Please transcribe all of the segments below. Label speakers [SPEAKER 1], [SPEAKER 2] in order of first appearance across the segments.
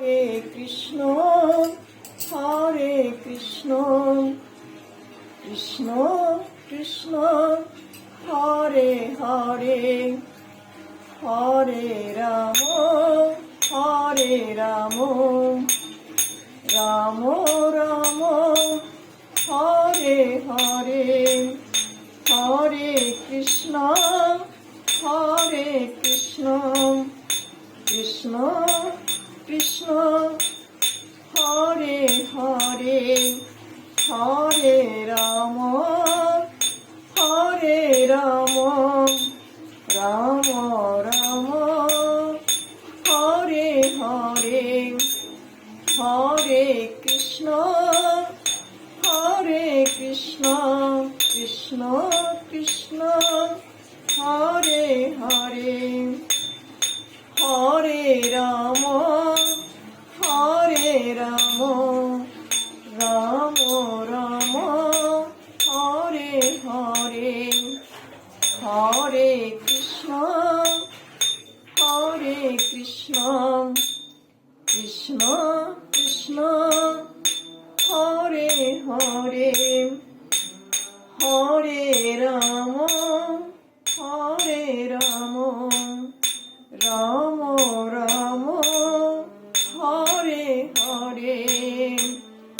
[SPEAKER 1] Krishna Hare Krishna Krishna Krishna Hare Hare Hare Ram Ram Ram Hare Hare Hare Krishna Krishna Krishna Hare Hare Hare Ram Ram Ram Hare Hare Hare Krishna Krishna Krishna Hare Hare Hare Ram Ram Ram Hare Hare Hare Krishna Krishna Krishna Hare Hare Hare Ram Ram Ram Hare Hare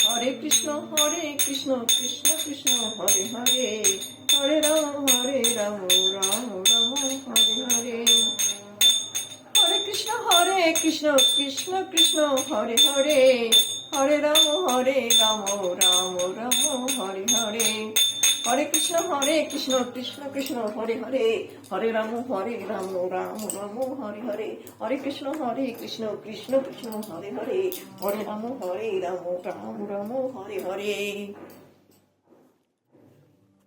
[SPEAKER 1] Hare Krishna Krishna Krishna Hare Hare Hare Ram Ram Ram Hare Hare Hare Krishna Krishna Krishna Hare Hare Hare Ram Ram Ram Hare Hare Hare Krishna Krishna Krishna Hare Hare Hare Ram Ram Ram Hare Hare Hare Krishna Krishna Krishna Hare Hare Hare Ram Ram Ram Hare Hare.